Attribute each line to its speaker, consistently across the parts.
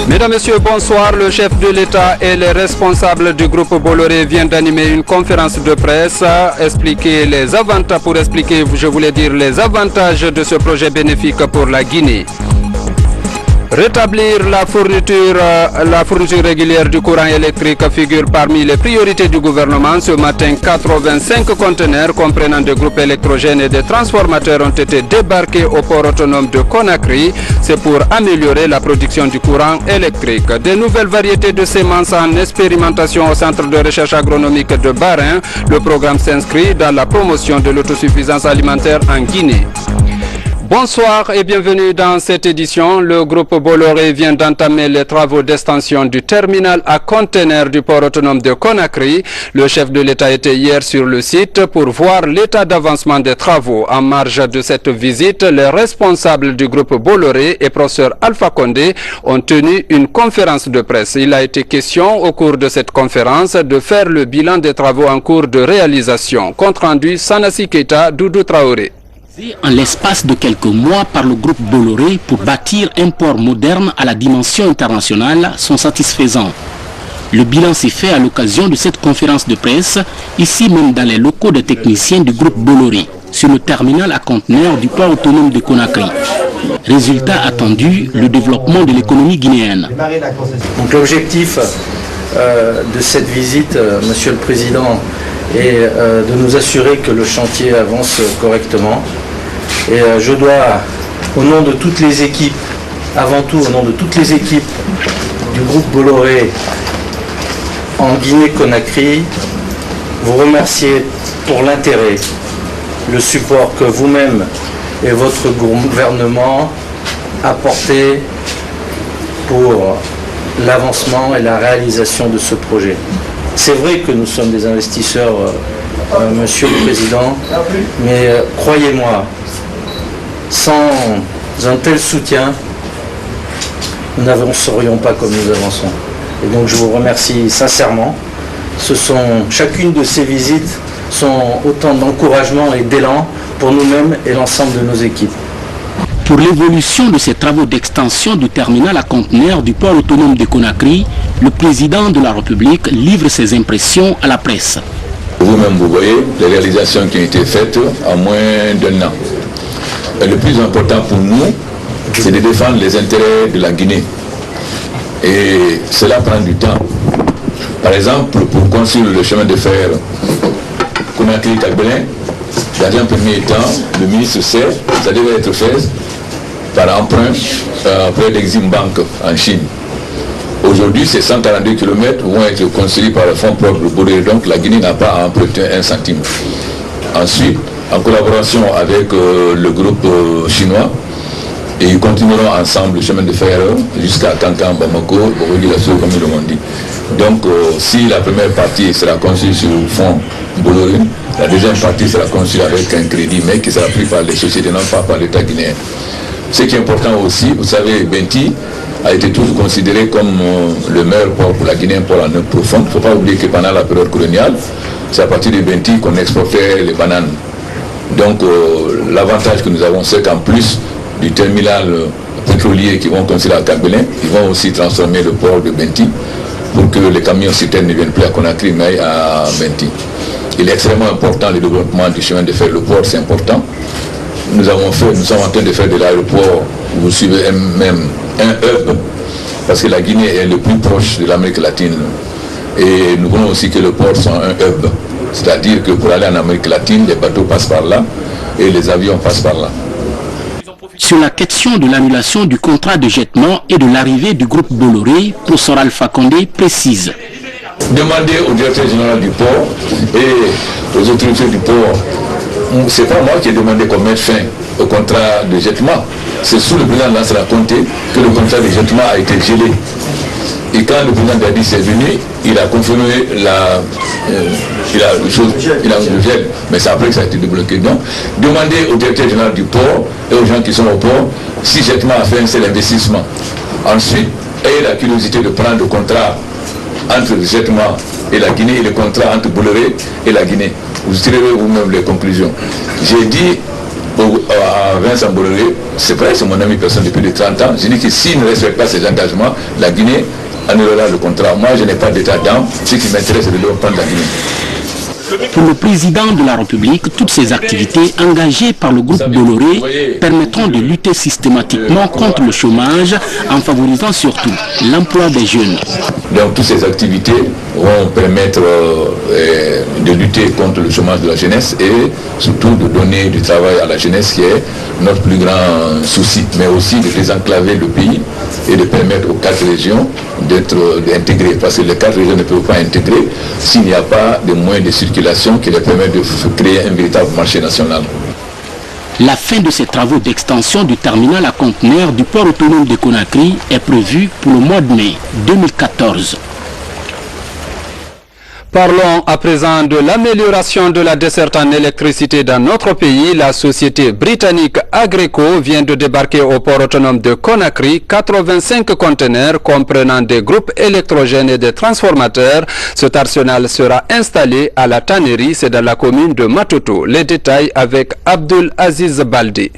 Speaker 1: Mesdames, Messieurs, bonsoir. Le chef de l'État et les responsables du groupe Bolloré viennent d'animer une conférence de presse pour expliquer, je voulais dire, les avantages de ce projet bénéfique pour la Guinée. Rétablir la fourniture régulière du courant électrique figure parmi les priorités du gouvernement. Ce matin, 85 conteneurs comprenant des groupes électrogènes et des transformateurs ont été débarqués au port autonome de Conakry. C'est pour améliorer la production du courant électrique. Des nouvelles variétés de semences en expérimentation au centre de recherche agronomique de Barin. Le programme s'inscrit dans la promotion de l'autosuffisance alimentaire en Guinée. Bonsoir et bienvenue dans cette édition. Le groupe Bolloré vient d'entamer les travaux d'extension du terminal à conteneurs du port autonome de Conakry. Le chef de l'État était hier sur le site pour voir l'état d'avancement des travaux. En marge de cette visite, les responsables du groupe Bolloré et professeur Alpha Condé ont tenu une conférence de presse. Il a été question au cours de cette conférence de faire le bilan des travaux en cours de réalisation. Compte rendu Sanassi Keita, Doudou Traoré.
Speaker 2: En l'espace de quelques mois par le groupe Bolloré pour bâtir un port moderne à la dimension internationale sont satisfaisants. Le bilan s'est fait à l'occasion de cette conférence de presse, ici même dans les locaux des techniciens du groupe Bolloré, sur le terminal à conteneurs du port autonome de Conakry. Résultat attendu, le développement de l'économie guinéenne.
Speaker 3: Donc l'objectif de cette visite, Monsieur le Président, est de nous assurer que le chantier avance correctement. Et je dois, au nom de toutes les équipes, avant tout au nom de toutes les équipes du groupe Bolloré en Guinée-Conakry, vous remercier pour l'intérêt, le support que vous-même et votre gouvernement apportez pour l'avancement et la réalisation de ce projet. C'est vrai que nous sommes des investisseurs, Monsieur le Président, mais croyez-moi, sans un tel soutien, nous n'avancerions pas comme nous avançons. Et donc je vous remercie sincèrement. Chacune de ces visites sont autant d'encouragement et d'élan pour nous-mêmes et l'ensemble de nos équipes.
Speaker 2: Pour l'évolution de ces travaux d'extension du terminal à conteneurs du port autonome de Conakry, le président de la République livre ses impressions à la presse.
Speaker 4: Vous-même, vous voyez les réalisations qui ont été faites en moins d'un an. Et le plus important pour nous, c'est de défendre les intérêts de la Guinée. Et cela prend du temps. Par exemple, pour construire le chemin de fer Conakry-Tagbelin, dans un premier temps, le ministre sait, ça devait être fait par emprunt près d'Exim Bank en Chine. Aujourd'hui, ces 142 km vont être construits par le fonds propre de Bolloré, donc la Guinée n'a pas à emprunter un centime. Ensuite, en collaboration avec le groupe chinois, et ils continueront ensemble le chemin de fer jusqu'à Kankan, Bamako, Borogui-Lasso, comme ils l'ont dit. Donc, si la première partie sera construite sur le fonds Bolloré, la deuxième partie sera construite avec un crédit, mais qui sera pris par les sociétés, non pas par l'État guinéen. Ce qui est important aussi, vous savez, Benti a été toujours considéré comme le meilleur port pour la Guinée, un port en eau profonde. Il ne faut pas oublier que pendant la période coloniale, c'est à partir de Benti qu'on exportait les bananes. Donc l'avantage que nous avons, c'est qu'en plus du terminal pétrolier qui vont construire à Tagbelin, ils vont aussi transformer le port de Benti pour que les camions citernes ne viennent plus à Conakry, mais à Benti. Il est extrêmement important le développement du chemin de fer. Le port, c'est important. Nous sommes en train de faire de l'aéroport, vous suivez même un hub, parce que la Guinée est le plus proche de l'Amérique latine. Et nous voulons aussi que le port soit un hub. C'est-à-dire que pour aller en Amérique latine, les bateaux passent par là et les avions passent par là.
Speaker 2: Sur la question de l'annulation du contrat de jettement et de l'arrivée du groupe Bolloré, professeur Alpha Condé précise.
Speaker 4: Demandez au directeur général du port et aux autorités du port. C'est pas moi qui ai demandé qu'on mette fin au contrat de jettement. C'est sous le président Lansana Conté que le contrat de jettement a été gelé. Et quand le président Dadis est venu, il a confirmé le gel. Mais c'est après que ça a été débloqué. Donc, demandez au directeur général du port et aux gens qui sont au port si jettement a fait un seul investissement. Ensuite, ayez la curiosité de prendre le contrat entre le jettement et la Guinée et le contrat entre Bolloré et la Guinée. Vous tirerez vous-même les conclusions. J'ai dit À Vincent Bolloré, c'est vrai, c'est mon ami personne depuis 30 ans. Je dis que s'il ne respecte pas ses engagements, la Guinée annulera le contrat. Moi, je n'ai pas d'état d'âme. Ce qui m'intéresse, c'est de leur prendre la Guinée.
Speaker 2: Pour le président de la République, toutes ces activités engagées par le groupe Bolloré permettront de lutter systématiquement contre le chômage en favorisant surtout l'emploi des jeunes.
Speaker 4: Donc toutes ces activités vont permettre de lutter contre le chômage de la jeunesse et surtout de donner du travail à la jeunesse qui est notre plus grand souci, mais aussi de désenclaver le pays et de permettre aux 4 régions d'être intégrées, parce que les 4 régions ne peuvent pas intégrer s'il n'y a pas de moyens de circulation qui leur permettent de créer un véritable marché national.
Speaker 2: La fin de ces travaux d'extension du terminal à conteneurs du port autonome de Conakry est prévue pour le mois de mai 2014.
Speaker 1: Parlons à présent de l'amélioration de la desserte en électricité dans notre pays. La société britannique Agreco vient de débarquer au port autonome de Conakry 85 conteneurs comprenant des groupes électrogènes et des transformateurs. Cet arsenal sera installé à la tannerie, c'est dans la commune de Matoto. Les détails avec Abdul Aziz Baldi.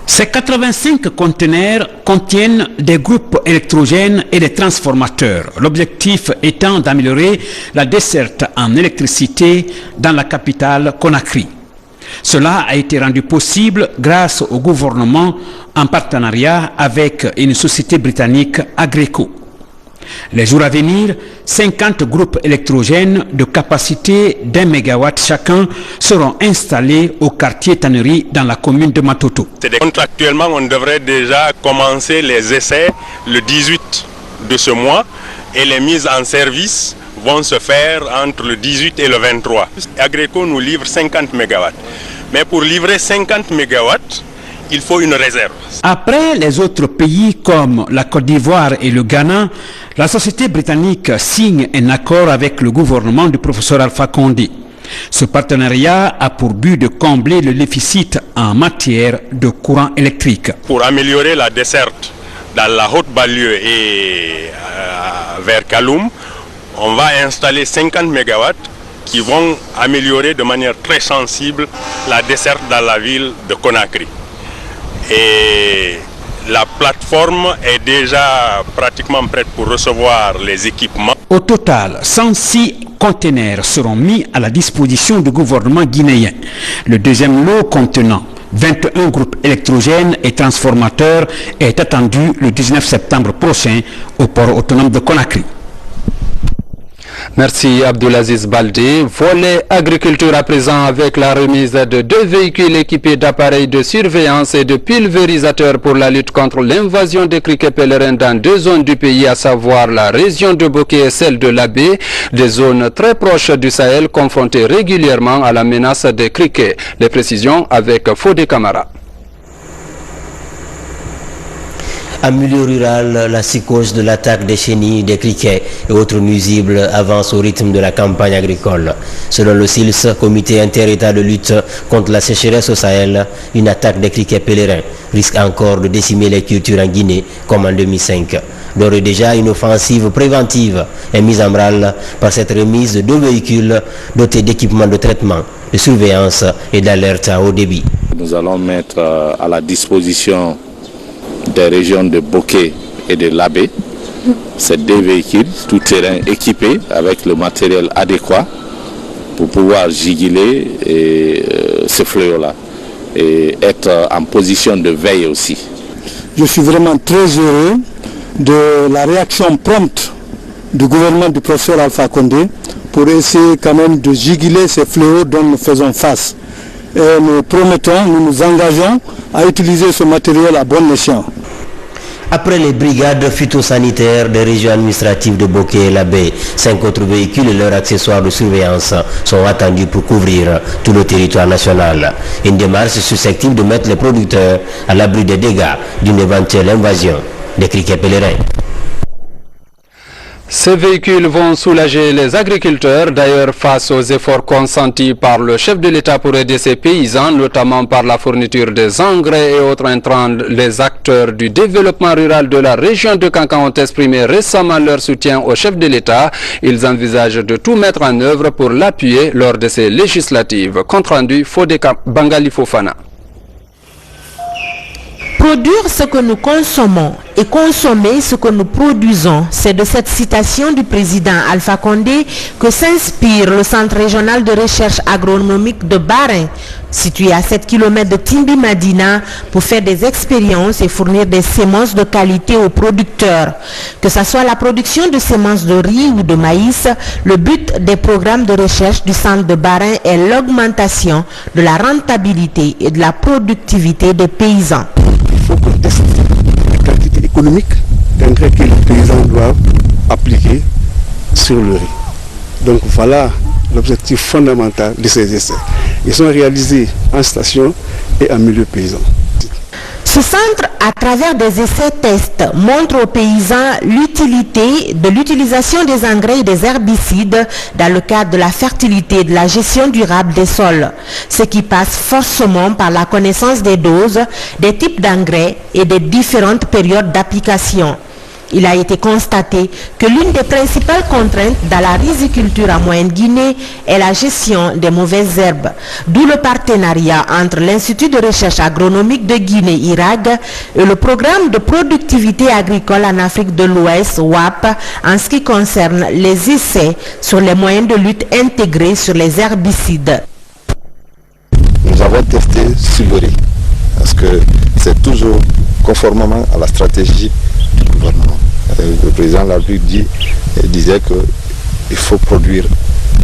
Speaker 5: Ces 85 conteneurs contiennent des groupes électrogènes et des transformateurs. L'objectif étant d'améliorer la desserte en électricité dans la capitale Conakry. Cela a été rendu possible grâce au gouvernement en partenariat avec une société britannique Agreco. Les jours à venir, 50 groupes électrogènes de capacité d'1 MW chacun seront installés au quartier Tannerie dans la commune de Matoto.
Speaker 6: Contractuellement, on devrait déjà commencer les essais le 18 de ce mois et les mises en service vont se faire entre le 18 et le 23. Agreco nous livre 50 MW. Mais pour livrer 50 MW, il faut une réserve.
Speaker 5: Après les autres pays comme la Côte d'Ivoire et le Ghana, la société britannique signe un accord avec le gouvernement du professeur Alpha Condé. Ce partenariat a pour but de combler le déficit en matière de courant électrique.
Speaker 6: Pour améliorer la desserte dans la haute banlieue et vers Kaloum, on va installer 50 MW qui vont améliorer de manière très sensible la desserte dans la ville de Conakry. Et la plateforme est déjà pratiquement prête pour recevoir les équipements.
Speaker 5: Au total, 106 conteneurs seront mis à la disposition du gouvernement guinéen. Le deuxième lot contenant 21 groupes électrogènes et transformateurs est attendu le 19 septembre prochain au port autonome de Conakry.
Speaker 1: Merci Abdulaziz Baldi. Volet agriculture à présent avec la remise de 2 véhicules équipés d'appareils de surveillance et de pulvérisateurs pour la lutte contre l'invasion des criquets pèlerins dans 2 zones du pays, à savoir la région de Boké et celle de l'Abbé, des zones très proches du Sahel confrontées régulièrement à la menace des criquets. Les précisions avec Fodé Camara.
Speaker 7: En milieu rural, la psychose de l'attaque des chenilles, des criquets et autres nuisibles avance au rythme de la campagne agricole. Selon le SILS, Comité inter-État de lutte contre la sécheresse au Sahel, une attaque des criquets pèlerins risque encore de décimer les cultures en Guinée comme en 2005. D'ores et déjà, une offensive préventive est mise en branle par cette remise de 2 véhicules dotés d'équipements de traitement, de surveillance et d'alerte à haut débit.
Speaker 8: Nous allons mettre à la disposition des régions de Boké et de l'Abbé ces 2 véhicules tout-terrain équipés avec le matériel adéquat pour pouvoir juguler ce fléau-là et être en position de veille aussi.
Speaker 9: Je suis vraiment très heureux de la réaction prompte du gouvernement du professeur Alpha Condé pour essayer quand même de juguler ces fléaux dont nous faisons face. Et nous promettons, nous nous engageons à utiliser ce matériel à bon escient.
Speaker 7: Après les brigades phytosanitaires des régions administratives de Boké et l'Abbé, 5 autres véhicules et leurs accessoires de surveillance sont attendus pour couvrir tout le territoire national. Une démarche susceptible de mettre les producteurs à l'abri des dégâts d'une éventuelle invasion des criquets pèlerins.
Speaker 1: Ces véhicules vont soulager les agriculteurs, d'ailleurs face aux efforts consentis par le chef de l'État pour aider ces paysans, notamment par la fourniture des engrais et autres intrants. Les acteurs du développement rural de la région de Kankan ont exprimé récemment leur soutien au chef de l'État. Ils envisagent de tout mettre en œuvre pour l'appuyer lors de ces législatives. Compte rendu, Fodeka Bangali Fofana.
Speaker 10: Produire ce que nous consommons et consommer ce que nous produisons, c'est de cette citation du président Alpha Condé que s'inspire le Centre régional de recherche agronomique de Barin, situé à 7 km de Timbi Madina, pour faire des expériences et fournir des semences de qualité aux producteurs. Que ce soit la production de semences de riz ou de maïs, le but des programmes de recherche du centre de Barin est l'augmentation de la rentabilité et de la productivité des paysans.
Speaker 11: Il faut qu'on teste la quantité économique d'engrais que les paysans doivent appliquer sur le riz. Donc voilà l'objectif fondamental de ces essais. Ils sont réalisés en station et en milieu paysan.
Speaker 10: Ce centre, à travers des essais-tests, montre aux paysans l'utilité de l'utilisation des engrais et des herbicides dans le cadre de la fertilité et de la gestion durable des sols, ce qui passe forcément par la connaissance des doses, des types d'engrais et des différentes périodes d'application. Il a été constaté que l'une des principales contraintes dans la riziculture à Moyenne-Guinée est la gestion des mauvaises herbes, d'où le partenariat entre l'Institut de recherche agronomique de Guinée, IRAG, et le programme de productivité agricole en Afrique de l'Ouest, WAP, en ce qui concerne les essais sur les moyens de lutte intégrés sur les herbicides.
Speaker 12: Nous avons testé sur le riz, parce que c'est toujours conformément à la stratégie du gouvernement. Le président de la République disait qu'il faut produire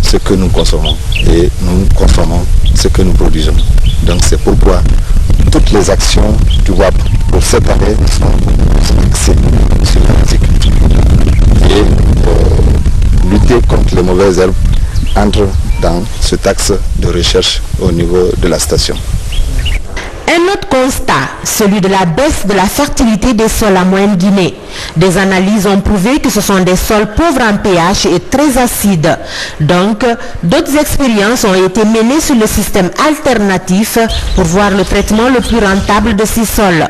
Speaker 12: ce que nous consommons et nous consommons ce que nous produisons. Donc c'est pourquoi toutes les actions du WAP pour cette année sont axées sur la agriculture. Et lutter contre les mauvaises herbes entre dans cet axe de recherche au niveau de la station.
Speaker 10: Un autre constat, celui de la baisse de la fertilité des sols à Moyenne-Guinée. Des analyses ont prouvé que ce sont des sols pauvres en pH et très acides. Donc, d'autres expériences ont été menées sur le système alternatif pour voir le traitement le plus rentable de ces sols.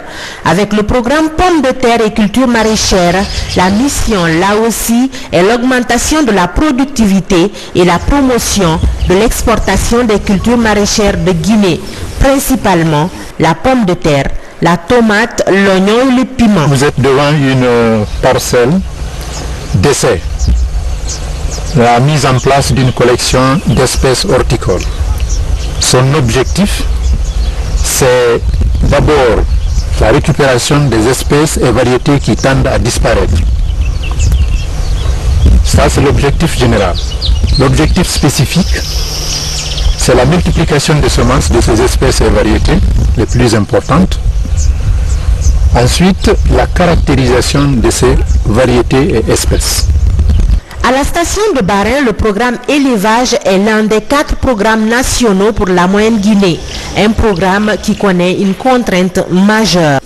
Speaker 10: Avec le programme Pommes de terre et culture maraîchère, la mission là aussi est l'augmentation de la productivité et la promotion de l'exportation des cultures maraîchères de Guinée, principalement la pomme de terre, la tomate, l'oignon et le piment.
Speaker 13: Vous êtes devant une parcelle d'essai. La mise en place d'une collection d'espèces horticoles. Son objectif, c'est d'abord la récupération des espèces et variétés qui tendent à disparaître. Ça, c'est l'objectif général. L'objectif spécifique, c'est la multiplication des semences de ces espèces et variétés les plus importantes. Ensuite, la caractérisation de ces variétés et espèces.
Speaker 10: À la station de Barin, le programme élevage est l'un des 4 programmes nationaux pour la Moyenne-Guinée. Un programme qui connaît une contrainte majeure.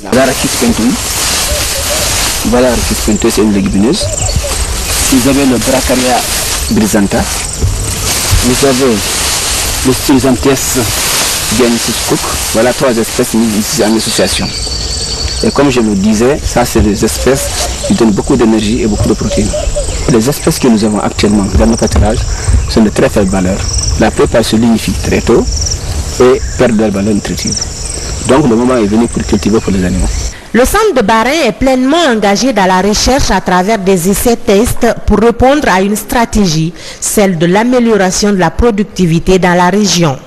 Speaker 14: Voilà, c'est une légumineuse. Vous avez le Bracaria brisanta. Vous avez le Stylzanthes Dionysus Cook. Voilà 3 espèces mises ici en association. Et comme je le disais, ça c'est des espèces qui donnent beaucoup d'énergie et beaucoup de protéines. Les espèces que nous avons actuellement dans nos pâturages sont de très faible valeur. La plupart se lignifient très tôt et perdent leur valeur nutritive. Donc le moment est venu pour cultiver pour les animaux.
Speaker 10: Le centre de Barin est pleinement engagé dans la recherche à travers des essais-tests pour répondre à une stratégie, celle de l'amélioration de la productivité dans la région.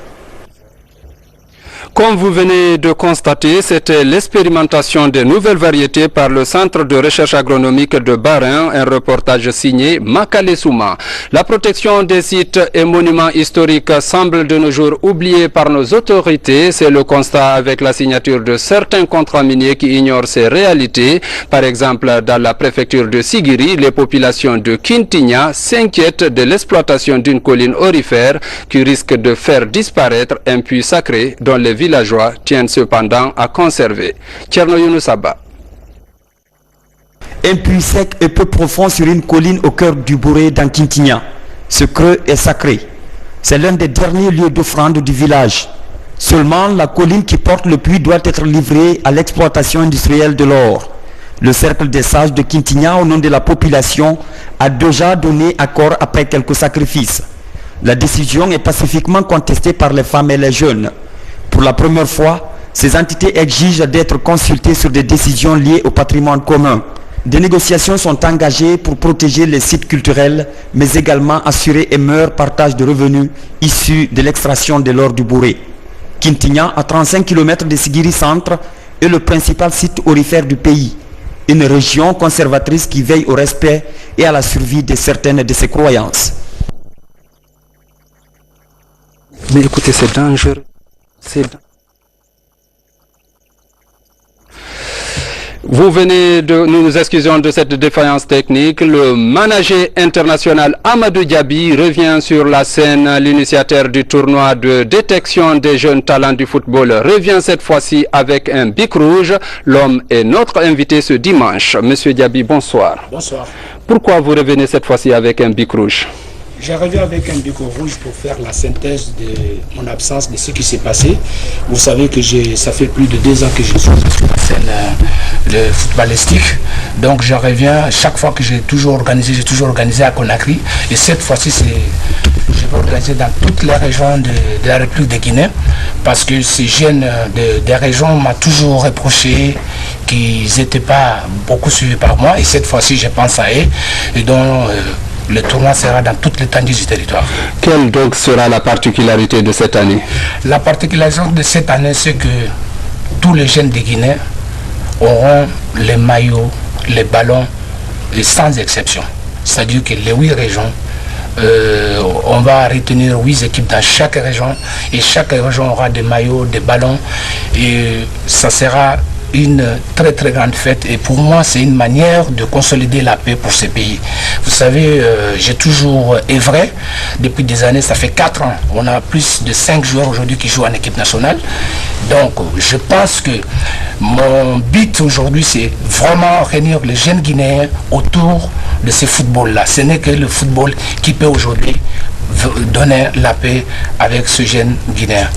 Speaker 1: Comme vous venez de constater, c'était l'expérimentation des nouvelles variétés par le Centre de recherche agronomique de Barin, un reportage signé Makale Souma. La protection des sites et monuments historiques semble de nos jours oubliée par nos autorités. C'est le constat avec la signature de certains contrats miniers qui ignorent ces réalités. Par exemple, dans la préfecture de Sigiri, les populations de Kintinya s'inquiètent de l'exploitation d'une colline aurifère qui risque de faire disparaître un puits sacré dont les villageois tiennent cependant à conserver. Tcherno Younoussaba.
Speaker 15: un puits sec et peu profond sur une colline au cœur du Bouré dans Quintignan. Ce creux est sacré. C'est l'un des derniers lieux d'offrande du village. Seulement, la colline qui porte le puits doit être livrée à l'exploitation industrielle de l'or. Le cercle des sages de Quintignan, au nom de la population, a déjà donné accord après quelques sacrifices. La décision est pacifiquement contestée par les femmes et les jeunes. Pour la première fois, ces entités exigent d'être consultées sur des décisions liées au patrimoine commun. Des négociations sont engagées pour protéger les sites culturels, mais également assurer un meilleur partage de revenus issus de l'extraction de l'or du Bouré. Quintignan, à 35 km de Sigiri Centre, est le principal site aurifère du pays. Une région conservatrice qui veille au respect et à la survie de certaines de ses croyances.
Speaker 1: Mais écoutez, c'est dangereux. Vous venez de nous excuser de cette défaillance technique. Le manager international Amadou Diaby revient sur la scène. L'initiateur du tournoi de détection des jeunes talents du football revient cette fois-ci avec un bic rouge. L'homme est notre invité ce dimanche. Monsieur Diaby, bonsoir.
Speaker 16: Bonsoir.
Speaker 1: Pourquoi vous revenez cette fois-ci avec un bic rouge?
Speaker 16: Je reviens avec un bic rouge pour faire la synthèse de mon absence, de ce qui s'est passé. Vous savez que ça fait plus de 2 ans que je suis sur la scène footballistique. Donc je reviens, chaque fois que j'ai toujours organisé à Conakry. Et cette fois-ci, je vais organiser dans toutes les régions de la République de Guinée. Parce que ces jeunes des régions m'ont toujours reproché qu'ils n'étaient pas beaucoup suivis par moi. Et cette fois-ci, je pense à eux. Et donc, le tournoi sera dans toute l'étendue du territoire.
Speaker 1: Quelle donc sera la particularité de cette année? La
Speaker 16: particularité de cette année, c'est que tous les jeunes de Guinée auront les maillots, les ballons, et sans exception. C'est-à-dire que les 8 régions, on va retenir 8 équipes dans chaque région, et chaque région aura des maillots, des ballons, et ça sera une très très grande fête. Et pour moi, c'est une manière de consolider la paix pour ces pays. Vous savez, j'ai toujours œuvré depuis des années, ça fait 4 ans. On a plus de 5 joueurs aujourd'hui qui jouent en équipe nationale. Donc, je pense que mon but aujourd'hui, c'est vraiment réunir les jeunes Guinéens autour de ce football-là. Ce n'est que le football qui peut aujourd'hui donner la paix avec ce jeune Guinéen.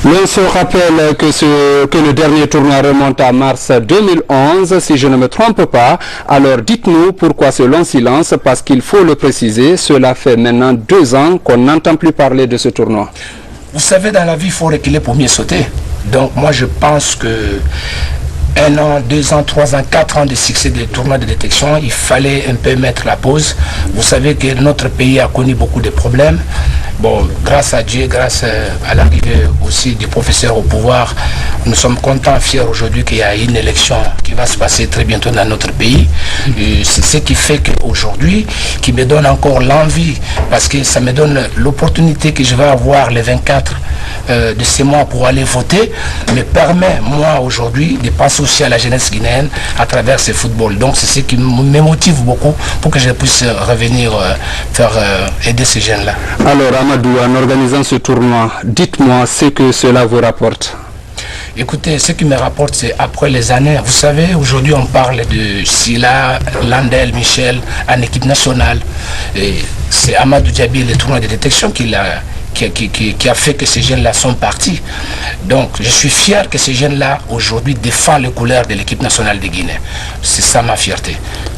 Speaker 1: L'on se rappelle que le dernier tournoi remonte à mars 2011, si je ne me trompe pas. Alors dites-nous pourquoi ce long silence, parce qu'il faut le préciser, cela fait maintenant 2 ans qu'on n'entend plus parler de ce tournoi.
Speaker 16: Vous savez, dans la vie, il faut reculer pour mieux sauter. Donc moi je pense que 1 an, 2 ans, 3 ans, 4 ans de succès des tournois de détection, il fallait un peu mettre la pause. Vous savez que notre pays a connu beaucoup de problèmes. Bon, grâce à Dieu, grâce à l'arrivée aussi du professeur au pouvoir, nous sommes contents, fiers aujourd'hui qu'il y a une élection qui va se passer très bientôt dans notre pays. C'est ce qui fait qu'aujourd'hui, qui me donne encore l'envie, parce que ça me donne l'opportunité que je vais avoir les 24 de ces mois pour aller voter, me permet, moi, aujourd'hui, de penser aussi à la jeunesse guinéenne à travers ce football. Donc c'est ce qui me motive beaucoup pour que je puisse revenir aider ces jeunes-là.
Speaker 1: Alors Amadou, en organisant ce tournoi, dites-moi ce que cela vous rapporte.
Speaker 16: Écoutez, ce qui me rapporte, c'est après les années. Vous savez, aujourd'hui, on parle de Silla, Landel, Michel, en équipe nationale. C'est Amadou Diaby, le tournoi de détection qui a fait que ces jeunes-là sont partis. Donc, je suis fier que ces jeunes-là, aujourd'hui, défendent les couleurs de l'équipe nationale de Guinée. C'est ça ma fierté.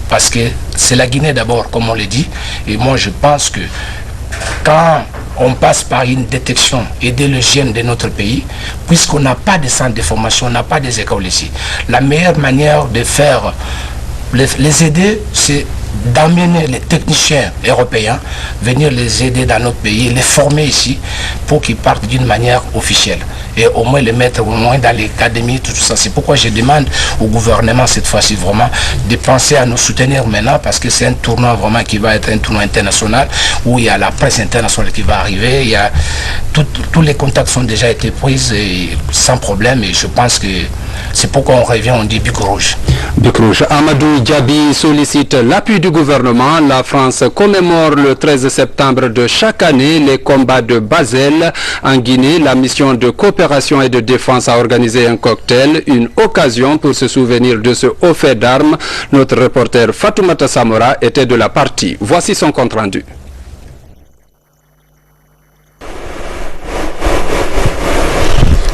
Speaker 16: Parce que c'est la Guinée d'abord, comme on le dit. Et moi, je pense que quand on passe par une détection, aider les jeunes de notre pays, puisqu'on n'a pas de centre de formation, on n'a pas des écoles ici. La meilleure manière de faire, les aider, c'est d'amener les techniciens européens, venir les aider dans notre pays, les former ici, pour qu'ils partent d'une manière officielle. Et au moins les mettre au moins dans l'académie, tout ça. C'est pourquoi je demande au gouvernement cette fois-ci vraiment de penser à nous soutenir maintenant, parce que c'est un tournoi vraiment qui va être un tournoi international, où il y a la presse internationale qui va arriver, il y a tous les contacts sont déjà été pris sans problème, et je pense que C'est pourquoi on revient, on dit Bic Rouge.
Speaker 1: Bic Rouge. Amadou Diaby sollicite l'appui du gouvernement. La France commémore le 13 septembre de chaque année les combats de Basel. En Guinée, la mission de coopération et de défense a organisé un cocktail, une occasion pour se souvenir de ce haut fait d'armes. Notre reporter Fatoumata Samora était de la partie. Voici son compte rendu.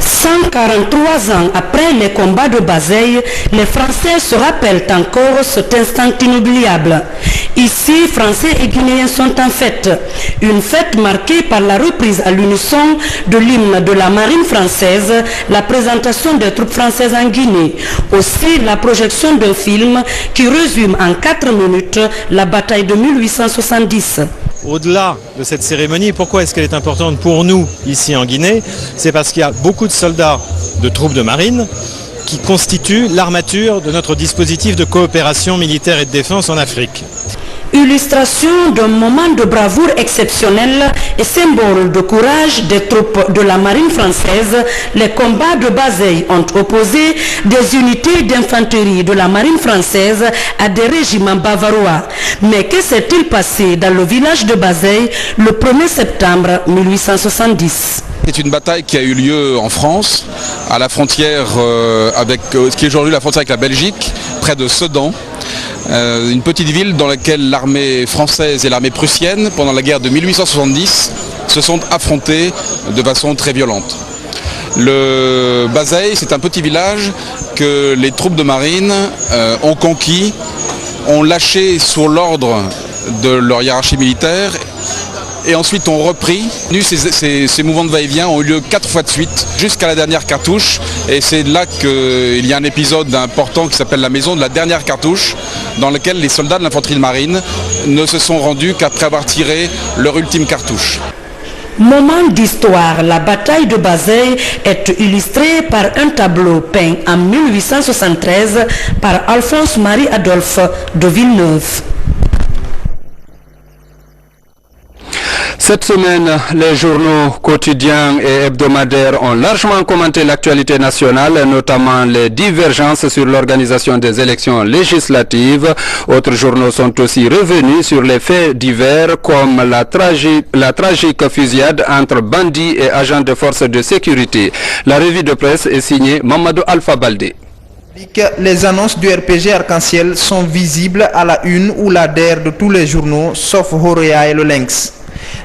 Speaker 17: 143 ans après les combats de Bazeille, les Français se rappellent encore cet instant inoubliable. Ici, Français et Guinéens sont en fête. Une fête marquée par la reprise à l'unisson de l'hymne de la marine française, la présentation des troupes françaises en Guinée. Aussi, la projection d'un film qui résume en 4 minutes la bataille de 1870.
Speaker 18: Au-delà de cette cérémonie, pourquoi est-ce qu'elle est importante pour nous ici en Guinée? C'est parce qu'il y a beaucoup de soldats de troupes de marine qui constituent l'armature de notre dispositif de coopération militaire et de défense en Afrique.
Speaker 17: Illustration d'un moment de bravoure exceptionnel et symbole de courage des troupes de la marine française, les combats de Bazeille ont opposé des unités d'infanterie de la marine française à des régiments bavarois. Mais que s'est-il passé dans le village de Bazeille le 1er septembre 1870?
Speaker 19: C'est une bataille qui a eu lieu en France, à la frontière avec ce qui est aujourd'hui la frontière avec la Belgique, près de Sedan. Une petite ville dans laquelle l'armée française et l'armée prussienne, pendant la guerre de 1870, se sont affrontées de façon très violente. Le Bazeille, c'est un petit village que les troupes de marine ont conquis, ont lâché sous l'ordre de leur hiérarchie militaire et ensuite ont repris. Ces mouvements de va-et-vient ont eu lieu 4 fois de suite, jusqu'à la dernière cartouche. Et c'est là qu'il y a un épisode important qui s'appelle la maison de la dernière cartouche, dans lequel les soldats de l'infanterie de marine ne se sont rendus qu'après avoir tiré leur ultime cartouche.
Speaker 17: Moment d'histoire, la bataille de Bazeille est illustrée par un tableau peint en 1873 par Alphonse-Marie Adolphe de Villeneuve.
Speaker 1: Cette semaine, les journaux quotidiens et hebdomadaires ont largement commenté l'actualité nationale, notamment les divergences sur l'organisation des élections législatives. Autres journaux sont aussi revenus sur les faits divers comme la tragique fusillade entre bandits et agents de forces de sécurité. La revue de presse est signée Mamadou Alpha Baldé.
Speaker 20: Les annonces du RPG Arc-en-Ciel sont visibles à la une ou la DER de tous les journaux, sauf Horea et le Lynx.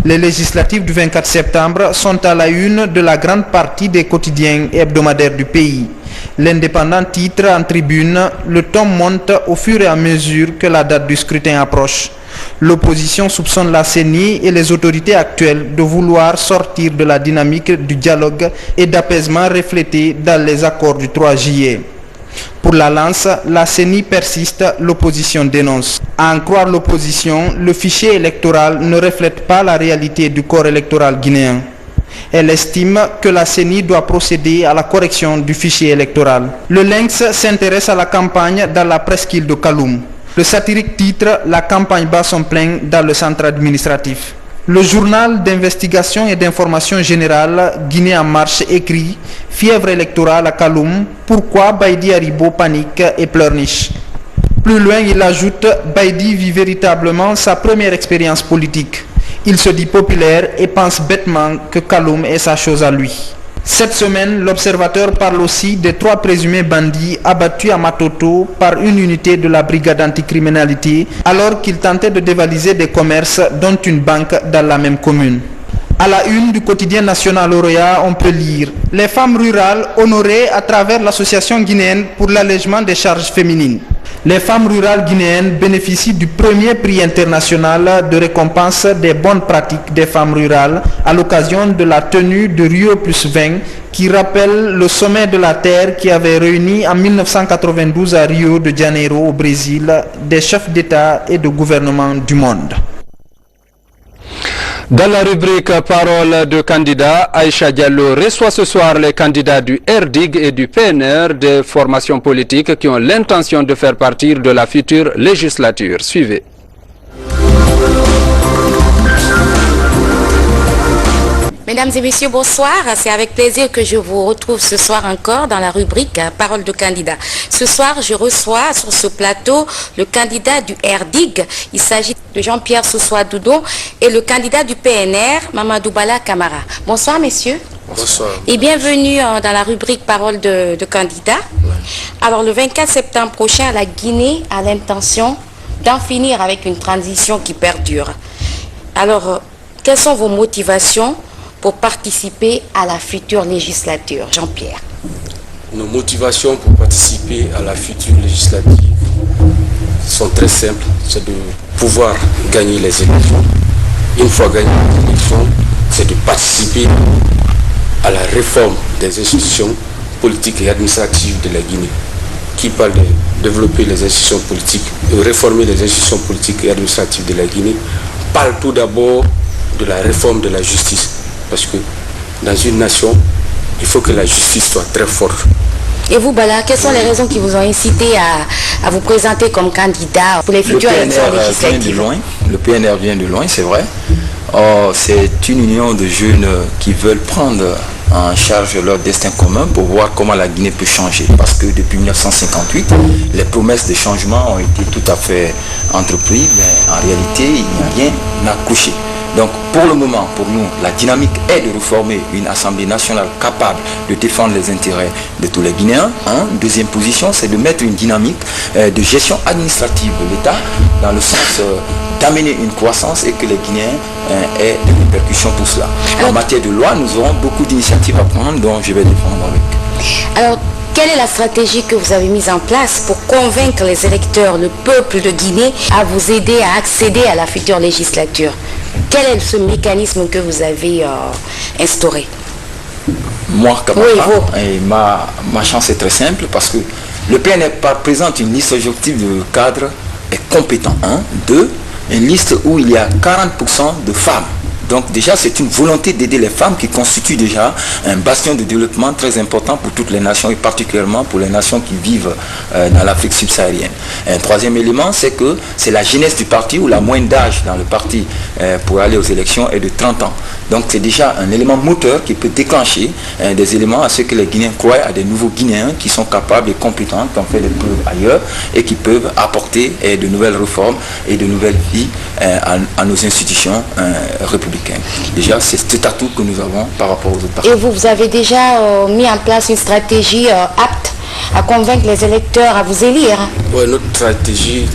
Speaker 20: Les législatives du 24 septembre sont à la une de la grande partie des quotidiens et hebdomadaires du pays. L'Indépendant titre en tribune « Le ton monte au fur et à mesure que la date du scrutin approche ». L'opposition soupçonne la CENI et les autorités actuelles de vouloir sortir de la dynamique du dialogue et d'apaisement reflété dans les accords du 3 juillet. Pour la lance, la CENI persiste, l'opposition dénonce. À en croire l'opposition, le fichier électoral ne reflète pas la réalité du corps électoral guinéen. Elle estime que la CENI doit procéder à la correction du fichier électoral. Le Lynx s'intéresse à la campagne dans la presqu'île de Kaloum. Le satirique titre « La campagne bat son plein dans le centre administratif ». Le journal d'investigation et d'information générale Guinée en marche écrit « Fièvre électorale à Kaloum, pourquoi Baïdi Haribo panique et pleurniche ?» Plus loin, il ajoute « Baïdi vit véritablement sa première expérience politique. Il se dit populaire et pense bêtement que Kaloum est sa chose à lui. » Cette semaine, l'Observateur parle aussi des 3 présumés bandits abattus à Matoto par une unité de la brigade anticriminalité alors qu'ils tentaient de dévaliser des commerces dont une banque dans la même commune. À la une du quotidien national Horea, on peut lire « Les femmes rurales honorées à travers l'association guinéenne pour l'allègement des charges féminines ». Les femmes rurales guinéennes bénéficient du premier prix international de récompense des bonnes pratiques des femmes rurales à l'occasion de la tenue de Rio Plus 20 qui rappelle le sommet de la Terre qui avait réuni en 1992 à Rio de Janeiro au Brésil des chefs d'État et de gouvernement du monde.
Speaker 1: Dans la rubrique Parole de candidats, Aïcha Diallo reçoit ce soir les candidats du RDIG et du PNR, des formations politiques qui ont l'intention de faire partir de la future législature. Suivez.
Speaker 21: Mesdames et messieurs, bonsoir. C'est avec plaisir que je vous retrouve ce soir encore dans la rubrique Parole de candidat. Ce soir, je reçois sur ce plateau le candidat du RDIG. Il s'agit de Jean-Pierre Sousoua-Doudou et le candidat du PNR, Mamadou Bala Camara. Bonsoir, messieurs.
Speaker 22: Bonsoir.
Speaker 21: Et bienvenue dans la rubrique Parole de candidat. Alors, le 24 septembre prochain, la Guinée a l'intention d'en finir avec une transition qui perdure. Alors, quelles sont vos motivations pour participer à la future législature? Jean-Pierre.
Speaker 22: Nos motivations pour participer à la future législative sont très simples. C'est de pouvoir gagner les élections. Une fois gagné les élections, c'est de participer à la réforme des institutions politiques et administratives de la Guinée. Qui parle de développer les institutions politiques, de réformer les institutions politiques et administratives de la Guinée, parle tout d'abord de la réforme de la justice. Parce que dans une nation, il faut que la justice soit très forte.
Speaker 21: Et vous, Bala, quelles sont les raisons qui vous ont incité à vous présenter comme candidat pour les futures élections législatives?
Speaker 23: Le PNR vient de loin, c'est vrai. C'est une union de jeunes qui veulent prendre en charge leur destin commun pour voir comment la Guinée peut changer. Parce que depuis 1958, les promesses de changement ont été tout à fait entreprises, mais en réalité, il n'y a rien accouché. Donc pour le moment, pour nous, la dynamique est de reformer une Assemblée nationale capable de défendre les intérêts de tous les Guinéens. Deuxième position, c'est de mettre une dynamique de gestion administrative de l'État dans le sens d'amener une croissance et que les Guinéens aient des répercussions pour cela. En matière de loi, nous aurons beaucoup d'initiatives à prendre dont je vais défendre avec.
Speaker 21: Alors, quelle est la stratégie que vous avez mise en place pour convaincre les électeurs, le peuple de Guinée, à vous aider à accéder à la future législature? Quel est ce mécanisme que vous avez instauré?
Speaker 23: Moi, ma chance est très simple parce que le PNR présente une liste objective de cadres et compétents. 2, une liste où il y a 40% de femmes. Donc déjà, c'est une volonté d'aider les femmes qui constitue déjà un bastion de développement très important pour toutes les nations et particulièrement pour les nations qui vivent dans l'Afrique subsaharienne. Un troisième élément, c'est que c'est la jeunesse du parti ou la moyenne d'âge dans le parti pour aller aux élections est de 30 ans. Donc c'est déjà un élément moteur qui peut déclencher des éléments à ce que les Guinéens croient à des nouveaux Guinéens qui sont capables et compétents, qui ont fait des preuves ailleurs et qui peuvent apporter de nouvelles réformes et de nouvelles vies à nos institutions républicaines. Déjà, c'est cet atout que nous avons par rapport aux autres partis.
Speaker 21: Et vous avez déjà mis en place une stratégie apte à convaincre les électeurs à vous élire?
Speaker 22: Oui, notre stratégie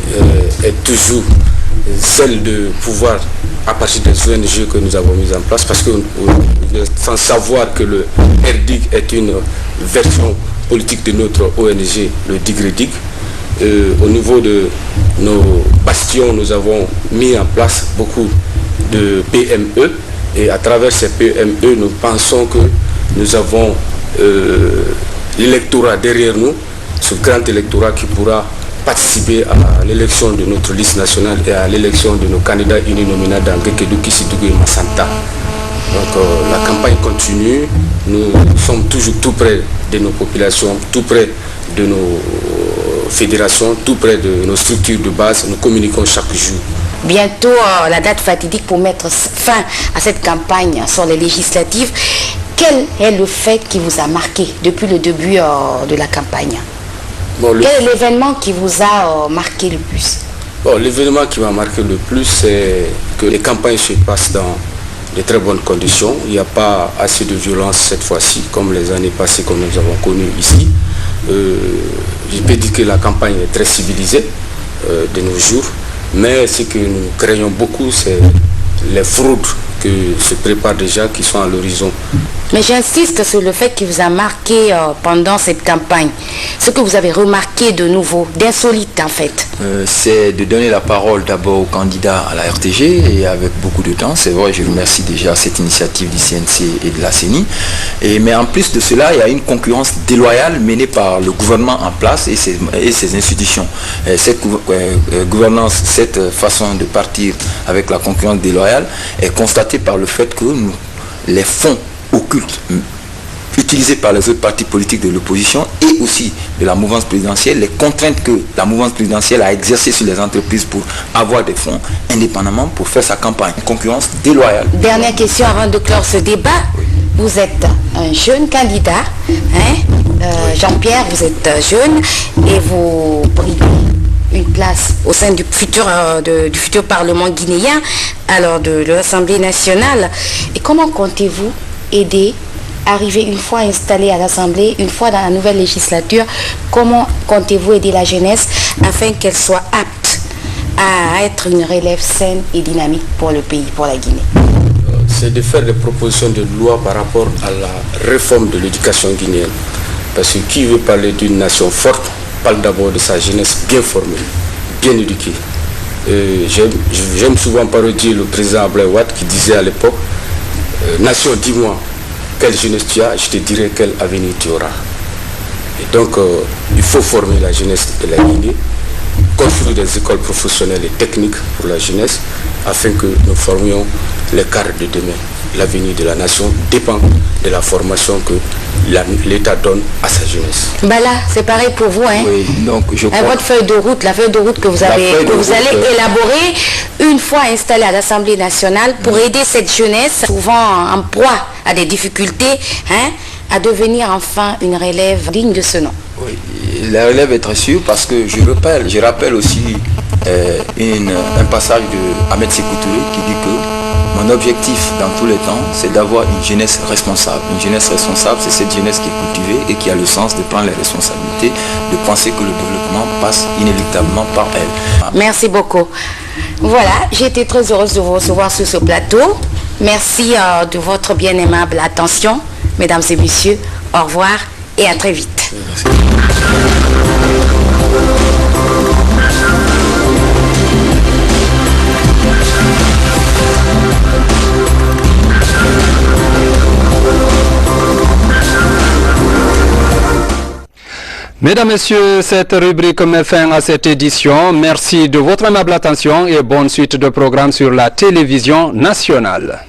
Speaker 22: est toujours celle de pouvoir, à partir des ONG que nous avons mises en place, parce que sans savoir que le RDIG est une version politique de notre ONG, le DIGREDIG, au niveau de nos bastions, nous avons mis en place beaucoup de PME et à travers ces PME, nous pensons que nous avons l'électorat derrière nous, ce grand électorat qui pourra participer à l'élection de notre liste nationale et à l'élection de nos candidats uninominaux dans Gekeduki, Sidougu et Massanta. Donc la campagne continue, nous sommes toujours tout près de nos populations, tout près de nos fédérations, tout près de nos structures de base, nous communiquons chaque jour.
Speaker 21: Bientôt la date fatidique pour mettre fin à cette campagne sur les législatives. Quel est le fait qui vous a marqué depuis le début de la campagne? Quel est l'événement qui vous a marqué le plus?
Speaker 22: L'événement qui m'a marqué le plus, c'est que les campagnes se passent dans de très bonnes conditions. Il n'y a pas assez de violence cette fois-ci, comme les années passées, comme nous avons connu ici. Je peux dire que la campagne est très civilisée de nos jours. Mais ce que nous craignons beaucoup, c'est les fraudes que se préparent déjà, qui sont à l'horizon.
Speaker 21: Mais j'insiste sur le fait qui vous a marqué pendant cette campagne. Ce que vous avez remarqué de nouveau, d'insolite en fait.
Speaker 23: C'est de donner la parole d'abord aux candidats à la RTG et avec beaucoup de temps. C'est vrai, je remercie déjà cette initiative du CNC et de la CENI. Mais en plus de cela, il y a une concurrence déloyale menée par le gouvernement en place et ses institutions. Cette gouvernance, cette façon de partir avec la concurrence déloyale est constatée par le fait que les fonds occultes utilisée par les autres partis politiques de l'opposition et aussi de la mouvance présidentielle, les contraintes que la mouvance présidentielle a exercées sur les entreprises pour avoir des fonds indépendamment pour faire sa campagne. Une concurrence déloyale.
Speaker 21: Dernière question avant de clore ce débat. Vous êtes un jeune candidat, Jean-Pierre, vous êtes jeune et vous briguez une place au sein du futur Parlement guinéen, alors de l'Assemblée nationale. Et comment comptez-vous aider, arriver une fois installé à l'Assemblée, une fois dans la nouvelle législature, comment comptez-vous aider la jeunesse afin qu'elle soit apte à être une relève saine et dynamique pour le pays, pour la Guinée?
Speaker 22: C'est de faire des propositions de loi par rapport à la réforme de l'éducation guinéenne. Parce que qui veut parler d'une nation forte parle d'abord de sa jeunesse bien formée, bien éduquée. J'aime souvent parodier le président Abdoulaye Wade qui disait à l'époque nation, dis-moi quelle jeunesse tu as, je te dirai quel avenir tu auras. Et donc il faut former la jeunesse de la Guinée, construire des écoles professionnelles et techniques pour la jeunesse afin que nous formions les cadres de demain. L'avenir de la nation dépend de la formation que l'État donne à sa jeunesse.
Speaker 21: Bah là, c'est pareil pour vous, hein?
Speaker 23: Oui, donc je crois...
Speaker 21: Votre feuille de route, la feuille de route que vous allez élaborer une fois installée à l'Assemblée nationale pour aider cette jeunesse, souvent en proie à des difficultés, à devenir enfin une relève digne de ce nom.
Speaker 23: Oui, la relève est très sûre parce que je rappelle aussi un passage de Ahmed Sékou Touré qui dit que mon objectif dans tous les temps, c'est d'avoir une jeunesse responsable. Une jeunesse responsable, c'est cette jeunesse qui est cultivée et qui a le sens de prendre les responsabilités, de penser que le développement passe inéluctablement par elle.
Speaker 21: Merci beaucoup. Voilà, j'ai été très heureuse de vous recevoir sur ce plateau. Merci de votre bien aimable attention. Mesdames et messieurs, au revoir et à très vite.
Speaker 23: Merci.
Speaker 1: Mesdames, Messieurs, cette rubrique met fin à cette édition. Merci de votre aimable attention et bonne suite de programmes sur la télévision nationale.